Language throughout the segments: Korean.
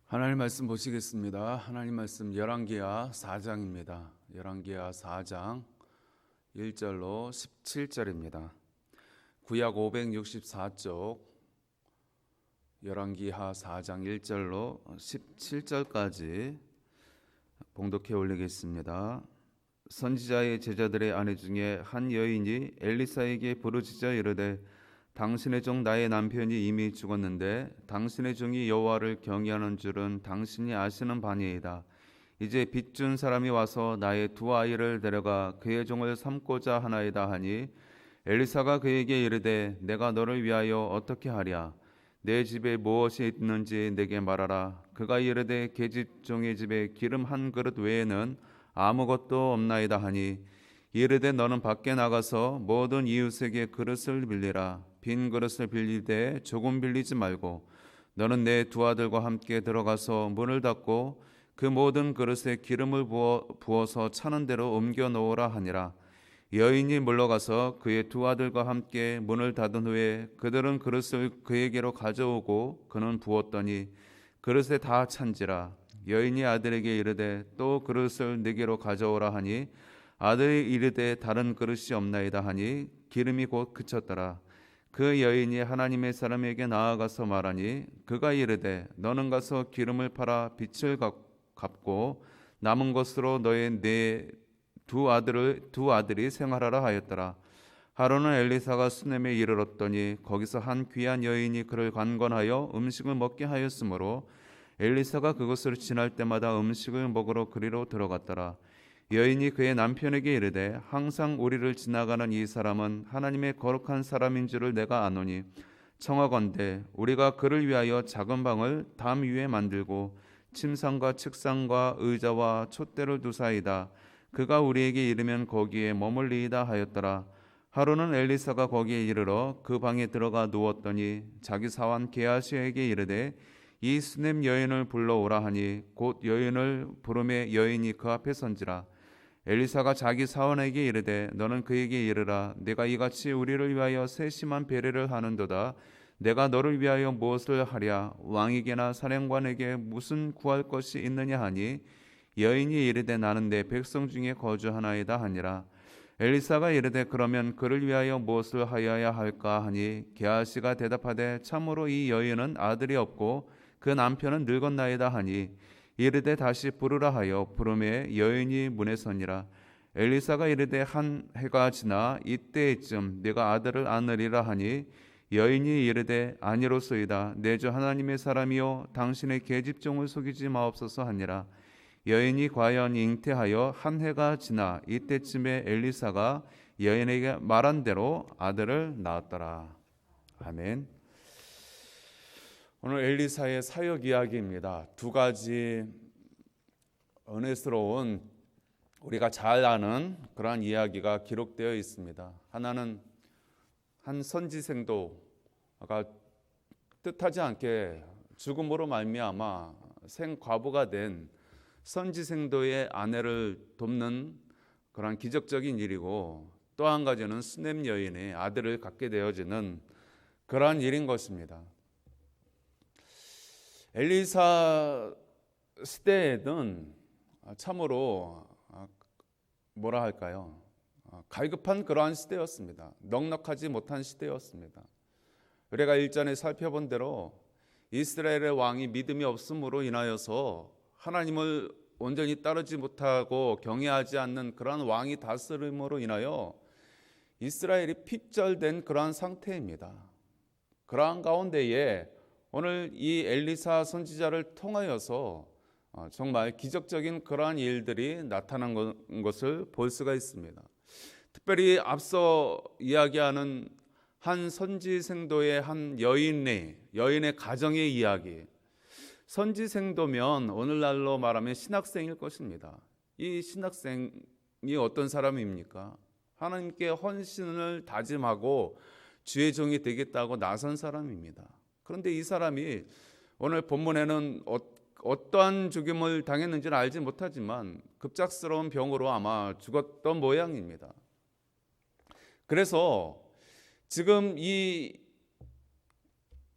하나님 말씀 보시겠습니다. 하나님 말씀 열왕기하 4장입니다. 열왕기하 4장 1절로 17절입니다. 구약 564쪽 열왕기하 4장 1절로 17절까지 봉독해 올리겠습니다. 선지자의 제자들의 아내 중에 한 여인이 엘리사에게 부르짖어 이르되 당신의 종 나의 남편이 이미 죽었는데 당신의 종이 여호와를 경외하는 줄은 당신이 아시는 바니이다. 이제 빚준 사람이 와서 나의 두 아이를 데려가 그의 종을 삼고자 하나이다 하니 엘리사가 그에게 이르되 내가 너를 위하여 어떻게 하랴? 내 집에 무엇이 있는지 내게 말하라. 그가 이르되 계집 종의 집에 기름 한 그릇 외에는 아무것도 없나이다 하니 이르되 너는 밖에 나가서 모든 이웃에게 그릇을 빌리라. 빈 그릇을 빌리되 조금 빌리지 말고 너는 내 두 아들과 함께 들어가서 문을 닫고 그 모든 그릇에 기름을 부어서 차는 대로 옮겨 놓으라 하니라. 여인이 물러가서 그의 두 아들과 함께 문을 닫은 후에 그들은 그릇을 그에게로 가져오고 그는 부었더니 그릇에 다 찬지라. 여인이 아들에게 이르되 또 그릇을 네게로 가져오라 하니 아들이 이르되 다른 그릇이 없나이다 하니 기름이 곧 그쳤더라. 그 여인이 하나님의 사람에게 나아가서 말하니 그가 이르되 너는 가서 기름을 팔아 빚을 갚고 남은 것으로 너의 네 두 아들이 생활하라 하였더라. 하루는 엘리사가 수넴에 이르렀더니 거기서 한 귀한 여인이 그를 관건하여 음식을 먹게 하였으므로 엘리사가 그곳을 지날 때마다 음식을 먹으러 그리로 들어갔더라. 여인이 그의 남편에게 이르되 항상 우리를 지나가는 이 사람은 하나님의 거룩한 사람인 줄을 내가 아노니 청하건대 우리가 그를 위하여 작은 방을 담 위에 만들고 침상과 책상과 의자와 촛대를 두사이다. 그가 우리에게 이르면 거기에 머물리이다 하였더라. 하루는 엘리사가 거기에 이르러 그 방에 들어가 누웠더니 자기 사환 게하시에게 이르되 이 수넴 여인을 불러오라 하니 곧 여인을 부르매 여인이 그 앞에 선지라. 엘리사가 자기 사원에게 이르되 너는 그에게 이르라. 내가 이같이 우리를 위하여 세심한 배려를 하는도다. 내가 너를 위하여 무엇을 하랴? 왕에게나 사령관에게 무슨 구할 것이 있느냐 하니 여인이 이르되 나는 내 백성 중에 거주하나이다 하니라. 엘리사가 이르되 그러면 그를 위하여 무엇을 하여야 할까 하니 게하시가 대답하되 참으로 이 여인은 아들이 없고 그 남편은 늙었나이다 하니 이르되 다시 부르라 하여 부르매 여인이 문에 서니라. 엘리사가 이르되 한 해가 지나 이때쯤 네가 아들을 안으리라 하니 여인이 이르되 아니로소이다. 내 주 하나님의 사람이요 당신의 계집종을 속이지 마옵소서 하니라. 여인이 과연 잉태하여 한 해가 지나 이때쯤에 엘리사가 여인에게 말한 대로 아들을 낳았더라. 아멘. 오늘 엘리사의 사역 이야기입니다. 두 가지 은혜스러운 우리가 잘 아는 그러한 이야기가 기록되어 있습니다. 하나는 한 선지생도가 뜻하지 않게 죽음으로 말미암아 생과부가 된 선지생도의 아내를 돕는 그러한 기적적인 일이고 또 한 가지는 수넴 여인의 아들을 갖게 되어지는 그러한 일인 것입니다. 엘리사 시대에는 참으로 뭐라 할까요? 갈급한 그러한 시대였습니다. 넉넉하지 못한 시대였습니다. 우리가 일전에 살펴본 대로 이스라엘의 왕이 믿음이 없음으로 인하여서 하나님을 온전히 따르지 못하고 경외하지 않는 그러한 왕이 다스림으로 인하여 이스라엘이 핍절된 그러한 상태입니다. 그러한 가운데에 오늘 이 엘리사 선지자를 통하여서 정말 기적적인 그러한 일들이 나타난 것을 볼 수가 있습니다. 특별히 앞서 이야기하는 한 선지생도의 한 여인의 가정의 이야기. 선지생도면 오늘날로 말하면 신학생일 것입니다. 이 신학생이 어떤 사람입니까? 하나님께 헌신을 다짐하고 주의 종이 되겠다고 나선 사람입니다. 그런데 이 사람이 오늘 본문에는 어떠한 죽임을 당했는지는 알지 못하지만 급작스러운 병으로 아마 죽었던 모양입니다. 그래서 지금 이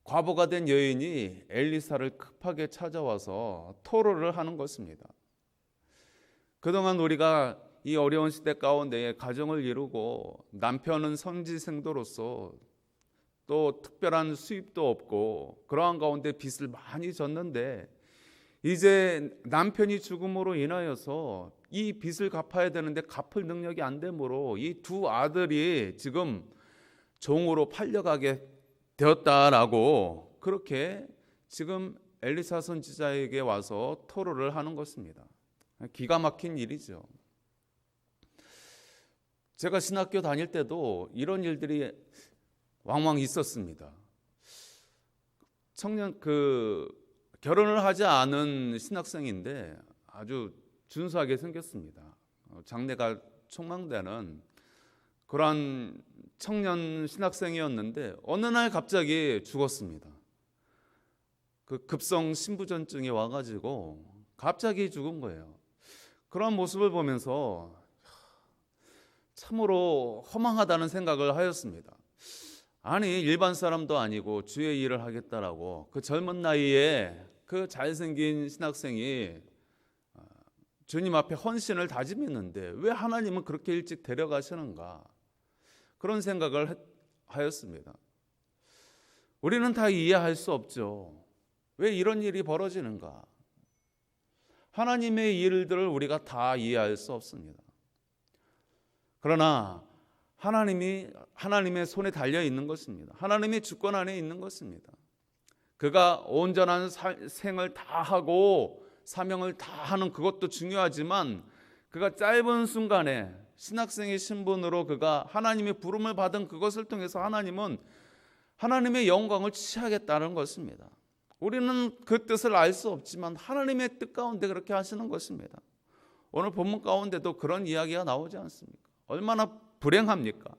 과부가 된 여인이 엘리사를 급하게 찾아와서 토로를 하는 것입니다. 그동안 우리가 이 어려운 시대 가운데 가정을 이루고 남편은 선지생도로서 또 특별한 수입도 없고 그러한 가운데 빚을 많이 졌는데 이제 남편이 죽음으로 인하여서 이 빚을 갚아야 되는데 갚을 능력이 안 되므로 이 두 아들이 지금 종으로 팔려가게 되었다라고 그렇게 지금 엘리사 선지자에게 와서 토로를 하는 것입니다. 기가 막힌 일이죠. 제가 신학교 다닐 때도 이런 일들이 왕왕 있었습니다. 결혼을 하지 않은 신학생인데 아주 준수하게 생겼습니다. 장래가 촉망되는 그러한 청년 신학생이었는데 어느 날 갑자기 죽었습니다. 그 급성 신부전증이 와가지고 갑자기 죽은 거예요. 그런 모습을 보면서 참으로 허망하다는 생각을 하였습니다. 아니 일반 사람도 아니고 주의 일을 하겠다라고 그 젊은 나이에 그 잘생긴 신학생이 주님 앞에 헌신을 다짐했는데 왜 하나님은 그렇게 일찍 데려가시는가, 그런 생각을 하였습니다. 우리는 다 이해할 수 없죠. 왜 이런 일이 벌어지는가? 하나님의 일들을 우리가 다 이해할 수 없습니다. 그러나 하나님의 손에 달려 있는 것입니다. 하나님의 주권 안에 있는 것입니다. 그가 온전한 생을 다 하고 사명을 다 하는 그것도 중요하지만 그가 짧은 순간에 신학생의 신분으로 그가 하나님의 부름을 받은 그것을 통해서 하나님은 하나님의 영광을 취하겠다는 것입니다. 우리는 그 뜻을 알 수 없지만 하나님의 뜻 가운데 그렇게 하시는 것입니다. 오늘 본문 가운데도 그런 이야기가 나오지 않습니까? 얼마나 불행합니까?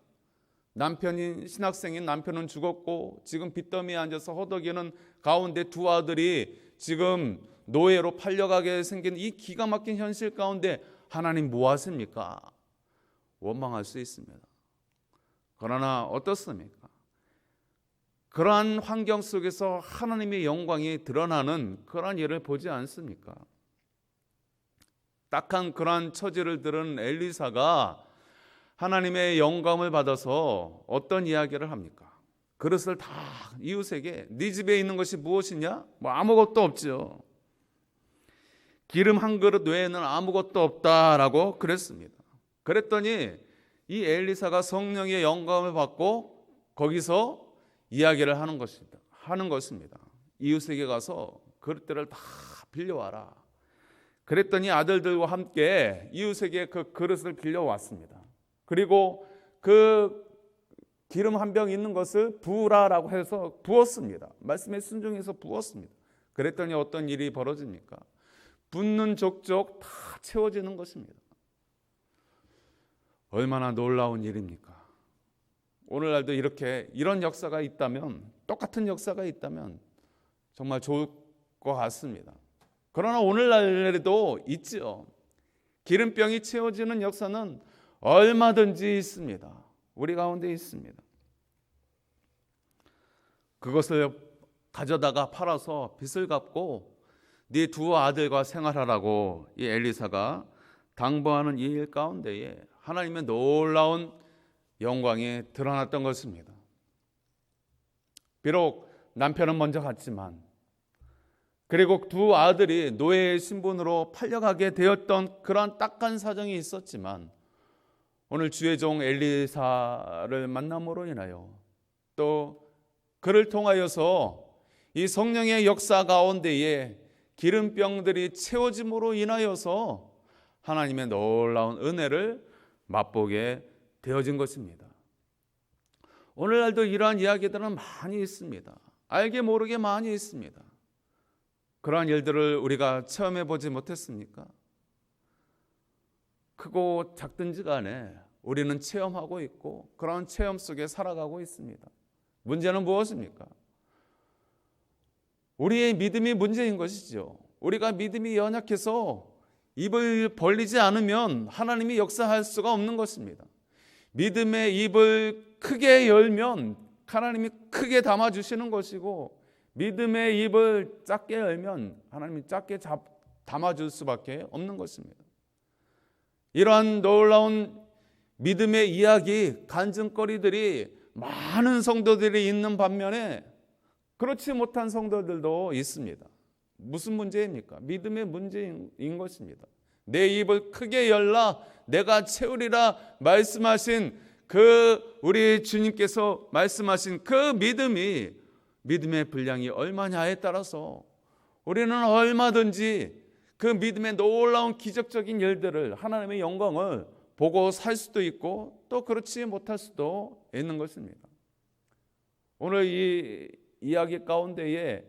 신학생인 남편은 죽었고 지금 빚더미에 앉아서 허덕이는 가운데 두 아들이 지금 노예로 팔려가게 생긴 이 기가 막힌 현실 가운데 하나님 뭐 하십니까? 원망할 수 있습니다. 그러나 어떻습니까? 그러한 환경 속에서 하나님의 영광이 드러나는 그러한 일을 보지 않습니까? 딱한 그러한 처지를 들은 엘리사가 하나님의 영감을 받아서 어떤 이야기를 합니까? 그릇을 다 이웃에게 네 집에 있는 것이 무엇이냐? 뭐 아무것도 없죠. 기름 한 그릇 외에는 아무것도 없다라고 그랬습니다. 그랬더니 이 엘리사가 성령의 영감을 받고 거기서 이야기를 하는 것입니다. 이웃에게 가서 그릇들을 다 빌려와라. 그랬더니 아들들과 함께 이웃에게 그 그릇을 빌려왔습니다. 그리고 그 기름 한 병 있는 것을 부으라라고 해서 부었습니다. 말씀에 순종해서 부었습니다. 그랬더니 어떤 일이 벌어집니까? 붓는 족족 다 채워지는 것입니다. 얼마나 놀라운 일입니까? 오늘날도 이런 역사가 있다면, 똑같은 역사가 있다면 정말 좋을 것 같습니다. 그러나 오늘날에도 있죠. 기름병이 채워지는 역사는 얼마든지 있습니다. 우리 가운데 있습니다. 그것을 가져다가 팔아서 빚을 갚고 네 두 아들과 생활하라고 이 엘리사가 당부하는 이 일 가운데에 하나님의 놀라운 영광이 드러났던 것입니다. 비록 남편은 먼저 갔지만 그리고 두 아들이 노예의 신분으로 팔려가게 되었던 그러한 딱한 사정이 있었지만 오늘 주의 종 엘리사를 만남으로 인하여 또 그를 통하여서 이 성령의 역사 가운데에 기름병들이 채워짐으로 인하여서 하나님의 놀라운 은혜를 맛보게 되어진 것입니다. 오늘날도 이러한 이야기들은 많이 있습니다. 알게 모르게 많이 있습니다. 그러한 일들을 우리가 체험해 보지 못했습니까? 크고 작든지 간에 우리는 체험하고 있고 그런 체험 속에 살아가고 있습니다. 문제는 무엇입니까? 우리의 믿음이 문제인 것이죠. 우리가 믿음이 연약해서 입을 벌리지 않으면 하나님이 역사할 수가 없는 것입니다. 믿음의 입을 크게 열면 하나님이 크게 담아주시는 것이고 믿음의 입을 작게 열면 하나님이 작게 담아줄 수밖에 없는 것입니다. 이러한 놀라운 믿음의 이야기, 간증거리들이 많은 성도들이 있는 반면에 그렇지 못한 성도들도 있습니다. 무슨 문제입니까? 믿음의 문제인 것입니다. 내 입을 크게 열라 내가 채우리라 말씀하신 우리 주님께서 말씀하신 그 믿음이 믿음의 분량이 얼마냐에 따라서 우리는 얼마든지 그 믿음의 놀라운 기적적인 일들을 하나님의 영광을 보고 살 수도 있고 또 그렇지 못할 수도 있는 것입니다. 오늘 이 이야기 가운데에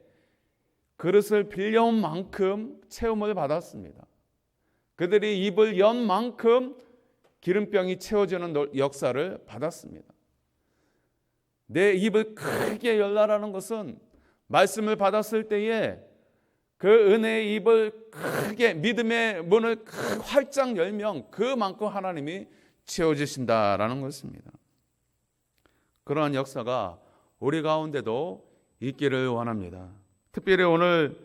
그릇을 빌려온 만큼 체험을 받았습니다. 그들이 입을 연 만큼 기름병이 채워지는 역사를 받았습니다. 내 입을 크게 열라라는 것은 말씀을 받았을 때에 그 은혜의 입을 크게 믿음의 문을 활짝 열면 그만큼 하나님이 채워주신다라는 것입니다. 그러한 역사가 우리 가운데도 있기를 원합니다. 특별히 오늘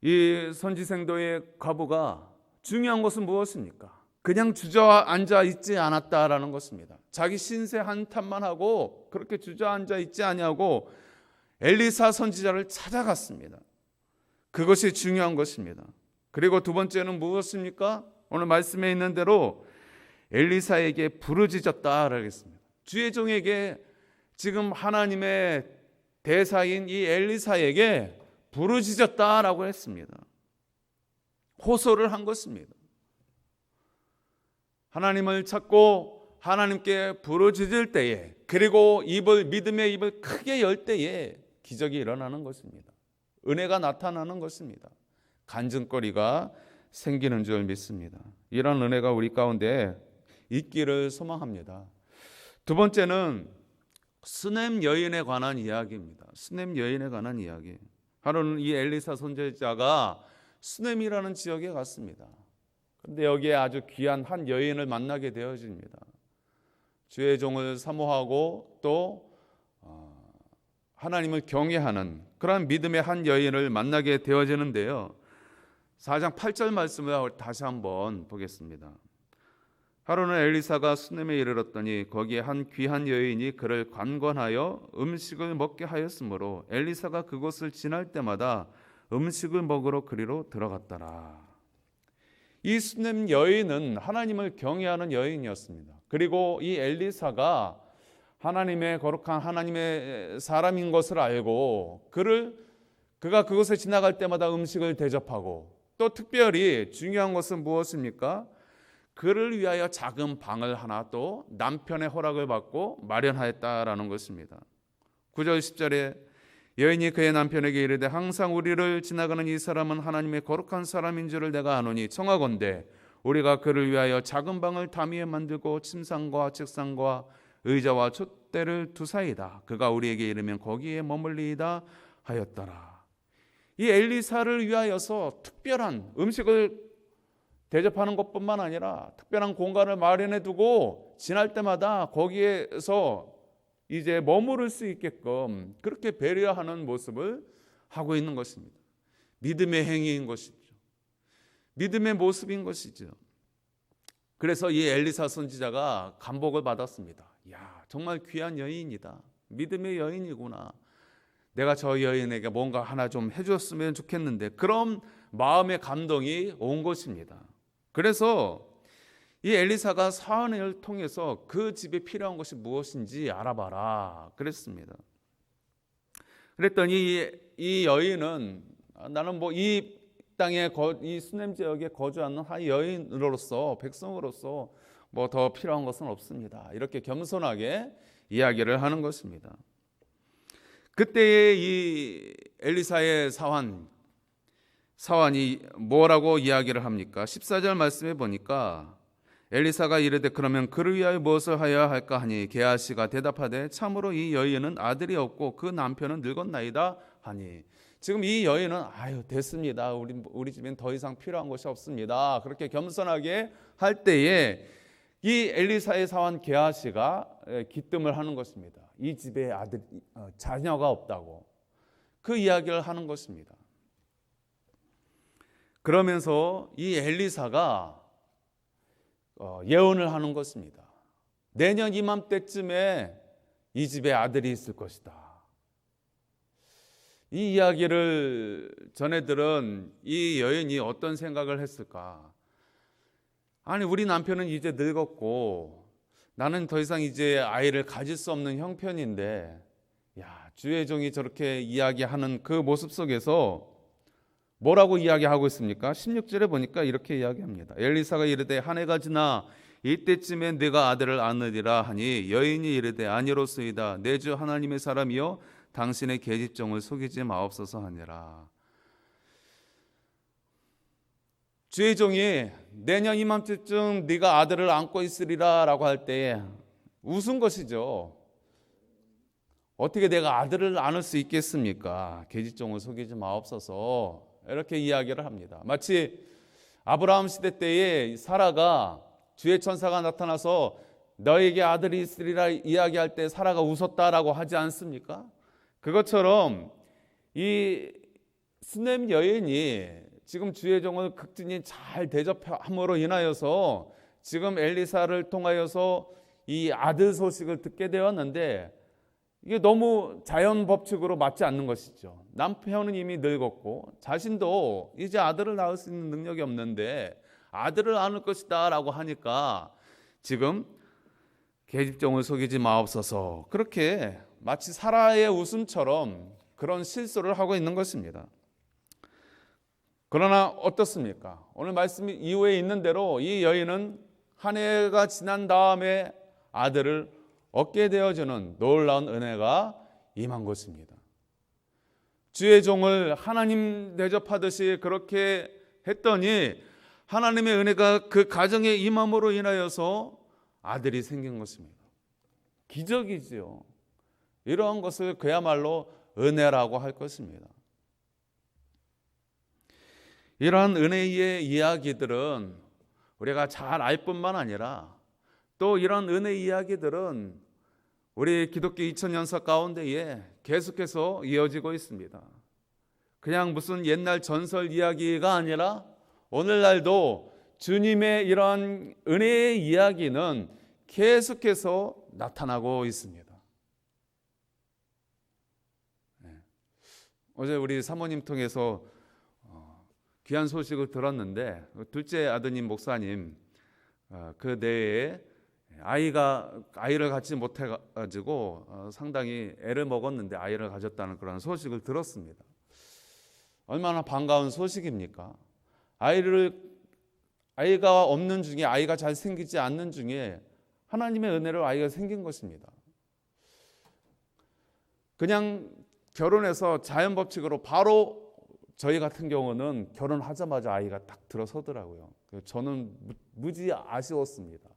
이 선지생도의 과부가 중요한 것은 무엇입니까? 그냥 주저앉아 있지 않았다라는 것입니다. 자기 신세 한탄만 하고 그렇게 주저앉아 있지 아니하고 엘리사 선지자를 찾아갔습니다. 그것이 중요한 것입니다. 그리고 두 번째는 무엇입니까? 오늘 말씀에 있는 대로 엘리사에게 부르짖었다라고 했습니다. 주의 종에게 지금 하나님의 대사인 이 엘리사에게 부르짖었다라고 했습니다. 호소를 한 것입니다. 하나님을 찾고 하나님께 부르짖을 때에 그리고 믿음의 입을 크게 열 때에 기적이 일어나는 것입니다. 은혜가 나타나는 것입니다. 간증거리가 생기는 줄 믿습니다. 이런 은혜가 우리 가운데 있기를 소망합니다. 두 번째는 수넴 여인에 관한 이야기입니다. 수넴 여인에 관한 이야기. 하루는 이 엘리사 선지자가 수넴이라는 지역에 갔습니다. 그런데 여기에 아주 귀한 한 여인을 만나게 되어집니다. 주의 종을 사모하고 또 하나님을 경외하는 그런 믿음의 한 여인을 만나게 되어지는데요. 4장 8절 말씀을 다시 한번 보겠습니다. 하루는 엘리사가 수넴에 이르렀더니 거기에 한 귀한 여인이 그를 관건하여 음식을 먹게 하였으므로 엘리사가 그곳을 지날 때마다 음식을 먹으러 그리로 들어갔더라. 이 수넴 여인은 하나님을 경외하는 여인이었습니다. 그리고 이 엘리사가 하나님의 거룩한 하나님의 사람인 것을 알고 그가 그곳에 지나갈 때마다 음식을 대접하고 또 특별히 중요한 것은 무엇입니까? 그를 위하여 작은 방을 하나 또 남편의 허락을 받고 마련하였다라는 것입니다. 9절 10절에 여인이 그의 남편에게 이르되 항상 우리를 지나가는 이 사람은 하나님의 거룩한 사람인 줄을 내가 아노니 청하건대 우리가 그를 위하여 작은 방을 담 위에 만들고 침상과 책상과 의자와 촛대를 두사이다. 그가 우리에게 이르면 거기에 머물리이다 하였더라. 이 엘리사를 위하여서 특별한 음식을 대접하는 것뿐만 아니라 특별한 공간을 마련해 두고 지날 때마다 거기에서 이제 머무를 수 있게끔 그렇게 배려하는 모습을 하고 있는 것입니다. 믿음의 행위인 것이죠. 믿음의 모습인 것이죠. 그래서 이 엘리사 선지자가 감복을 받았습니다. 야, 정말 귀한 여인이다. 믿음의 여인이구나. 내가 저 여인에게 뭔가 하나 좀 해줬으면 좋겠는데 그런 마음의 감동이 온 것입니다. 그래서 이 엘리사가 사은을 통해서 그 집에 필요한 것이 무엇인지 알아봐라 그랬습니다. 그랬더니 이 여인은 나는 뭐 이 땅에 이 수넴 지역에 거주하는 한 여인으로서 백성으로서 뭐 더 필요한 것은 없습니다. 이렇게 겸손하게 이야기를 하는 것입니다. 그때의 이 엘리사의 사환이 뭐라고 이야기를 합니까? 14절 말씀에 보니까 엘리사가 이르되 그러면 그를 위하여 무엇을 하여야 할까 하니 게하시가 대답하되 참으로 이 여인은 아들이 없고 그 남편은 늙었나이다 하니 지금 이 여인은 됐습니다. 우리 집엔 더 이상 필요한 것이 없습니다. 그렇게 겸손하게 할 때에 이 엘리사의 사환 게하시가 기뜸을 하는 것입니다. 이 집에 자녀가 없다고. 그 이야기를 하는 것입니다. 그러면서 이 엘리사가 예언을 하는 것입니다. 내년 이맘때쯤에 이 집에 아들이 있을 것이다. 이 이야기를 전해들은 이 여인이 어떤 생각을 했을까? 아니, 우리 남편은 이제 늙었고 나는 더 이상 이제 아이를 가질 수 없는 형편인데, 야, 주의 종이 저렇게 이야기하는 그 모습 속에서 뭐라고 이야기하고 있습니까? 16절에 보니까 이렇게 이야기합니다. 엘리사가 이르되 한 해가 지나 이때쯤에 네가 아들을 낳으리라 하니 여인이 이르되 아니로소이다. 내 주 하나님의 사람이여 당신의 계집종을 속이지 마옵소서 하니라. 주의 종이 내년 이맘때쯤 네가 아들을 안고 있으리라 라고 할 때에 웃은 것이죠. 어떻게 내가 아들을 안을 수 있겠습니까? 계집종을 속이지 마옵소서, 이렇게 이야기를 합니다. 마치 아브라함 시대 때에 사라가 주의 천사가 나타나서 너에게 아들이 있으리라 이야기할 때 사라가 웃었다라고 하지 않습니까? 그것처럼 이 수넴 여인이 지금 주의 종을 극진히 잘 대접함으로 인하여서 지금 엘리사를 통하여서 이 아들 소식을 듣게 되었는데, 이게 너무 자연 법칙으로 맞지 않는 것이죠. 남편은 이미 늙었고 자신도 이제 아들을 낳을 수 있는 능력이 없는데 아들을 안을 것이다 라고 하니까 지금 계집종을 속이지 마옵소서, 그렇게 마치 사라의 웃음처럼 그런 실수를 하고 있는 것입니다. 그러나 어떻습니까? 오늘 말씀 이후에 있는 대로 이 여인은 한 해가 지난 다음에 아들을 얻게 되어주는 놀라운 은혜가 임한 것입니다. 주의 종을 하나님 대접하듯이 그렇게 했더니 하나님의 은혜가 그 가정에 임함으로 인하여서 아들이 생긴 것입니다. 기적이지요. 이러한 것을 그야말로 은혜라고 할 것입니다. 이러한 은혜의 이야기들은 우리가 잘 알 뿐만 아니라 또 이런 은혜 이야기들은 우리 기독교 2000년사 가운데에 계속해서 이어지고 있습니다. 그냥 무슨 옛날 전설 이야기가 아니라 오늘날도 주님의 이러한 은혜의 이야기는 계속해서 나타나고 있습니다. 어제 우리 사모님 통해서 귀한 소식을 들었는데, 둘째 아드님 목사님 그 내에 아이를 갖지 못해가지고 상당히 애를 먹었는데 아이를 가졌다는 그런 소식을 들었습니다. 얼마나 반가운 소식입니까? 아이가 없는 중에, 아이가 잘 생기지 않는 중에 하나님의 은혜로 아이가 생긴 것입니다. 그냥 결혼해서 자연 법칙으로 바로 저희 같은 경우는 결혼하자마자 아이가 딱 들어서더라고요. 저는 무지 아쉬웠습니다.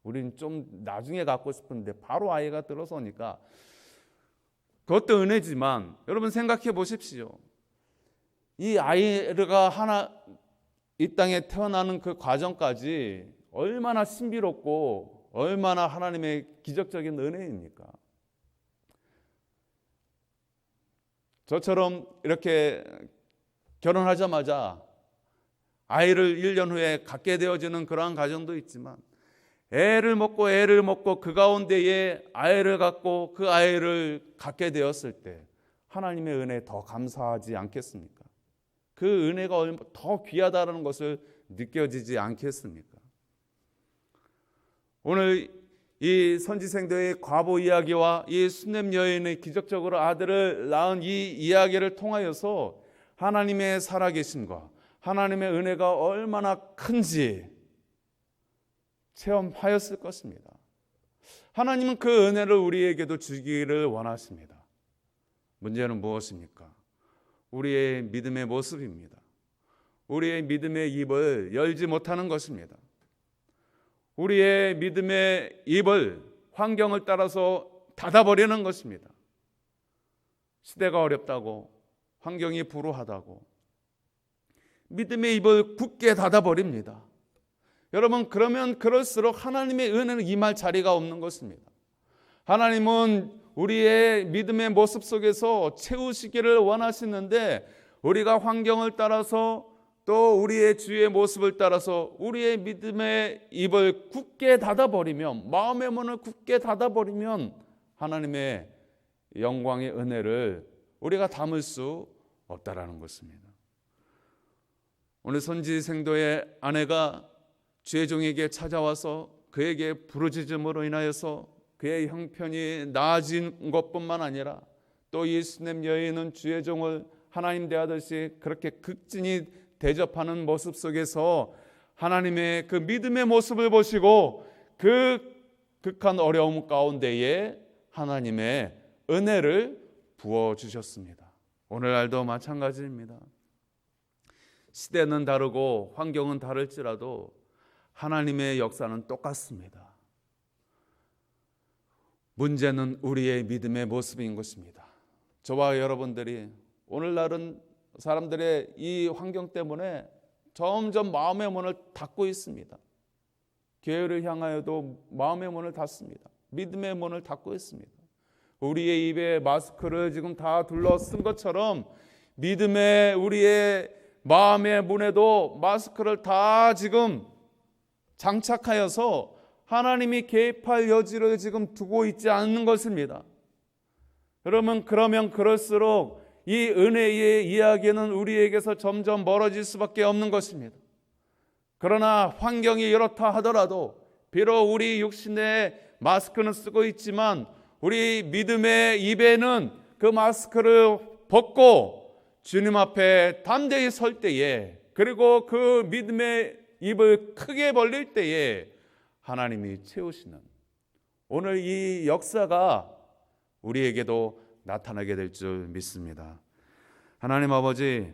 우린 좀 나중에 갖고 싶은데 바로 아이가 들어서니까 그것도 은혜지만, 여러분 생각해 보십시오. 이 아이가 이 땅에 태어나는 그 과정까지 얼마나 신비롭고 얼마나 하나님의 기적적인 은혜입니까? 저처럼 이렇게 결혼하자마자 아이를 1년 후에 갖게 되어지는 그러한 가정도 있지만, 애를 먹고 그 가운데에 아이를 갖고 그 아이를 갖게 되었을 때 하나님의 은혜에 더 감사하지 않겠습니까? 그 은혜가 얼마나 더 귀하다는 것을 느껴지지 않겠습니까? 오늘 이 선지생들의 과보 이야기와 이 수넴 여인의 기적적으로 아들을 낳은 이 이야기를 통하여서 하나님의 살아계심과 하나님의 은혜가 얼마나 큰지 체험하였을 것입니다. 하나님은 그 은혜를 우리에게도 주기를 원하십니다. 문제는 무엇입니까? 우리의 믿음의 모습입니다. 우리의 믿음의 입을 열지 못하는 것입니다. 우리의 믿음의 입을 환경을 따라서 닫아버리는 것입니다. 시대가 어렵다고, 환경이 불우하다고 믿음의 입을 굳게 닫아버립니다. 여러분, 그러면 그럴수록 하나님의 은혜는 임할 자리가 없는 것입니다. 하나님은 우리의 믿음의 모습 속에서 채우시기를 원하시는데, 우리가 환경을 따라서 또 우리의 주의 모습을 따라서 우리의 믿음의 입을 굳게 닫아버리면, 마음의 문을 굳게 닫아버리면 하나님의 영광의 은혜를 우리가 담을 수 없다라는 것입니다. 오늘 선지 생도의 아내가 주의 종에게 찾아와서 그에게 부르짖음으로 인하여서 그의 형편이 나아진 것뿐만 아니라 또 이 수넴 여인은 주의 종을 하나님 대하듯이 그렇게 극진히 대접하는 모습 속에서 하나님의 그 믿음의 모습을 보시고 그 극한 어려움 가운데에 하나님의 은혜를 부어주셨습니다. 오늘날도 마찬가지입니다. 시대는 다르고 환경은 다를지라도 하나님의 역사는 똑같습니다. 문제는 우리의 믿음의 모습인 것입니다. 저와 여러분들이 오늘날은 사람들의 이 환경 때문에 점점 마음의 문을 닫고 있습니다. 교회를 향하여도 마음의 문을 닫습니다. 믿음의 문을 닫고 있습니다. 우리의 입에 마스크를 지금 다 둘러쓴 것처럼 믿음의 우리의 마음의 문에도 마스크를 다 지금 장착하여서 하나님이 개입할 여지를 지금 두고 있지 않는 것입니다. 그러면 그럴수록 이 은혜의 이야기는 우리에게서 점점 멀어질 수밖에 없는 것입니다. 그러나 환경이 이렇다 하더라도 비록 우리 육신에 마스크는 쓰고 있지만 우리 믿음의 입에는 그 마스크를 벗고 주님 앞에 담대히 설 때에, 그리고 그 믿음의 입을 크게 벌릴 때에 하나님이 채우시는 오늘 이 역사가 우리에게도 나타나게 될 줄 믿습니다. 하나님 아버지,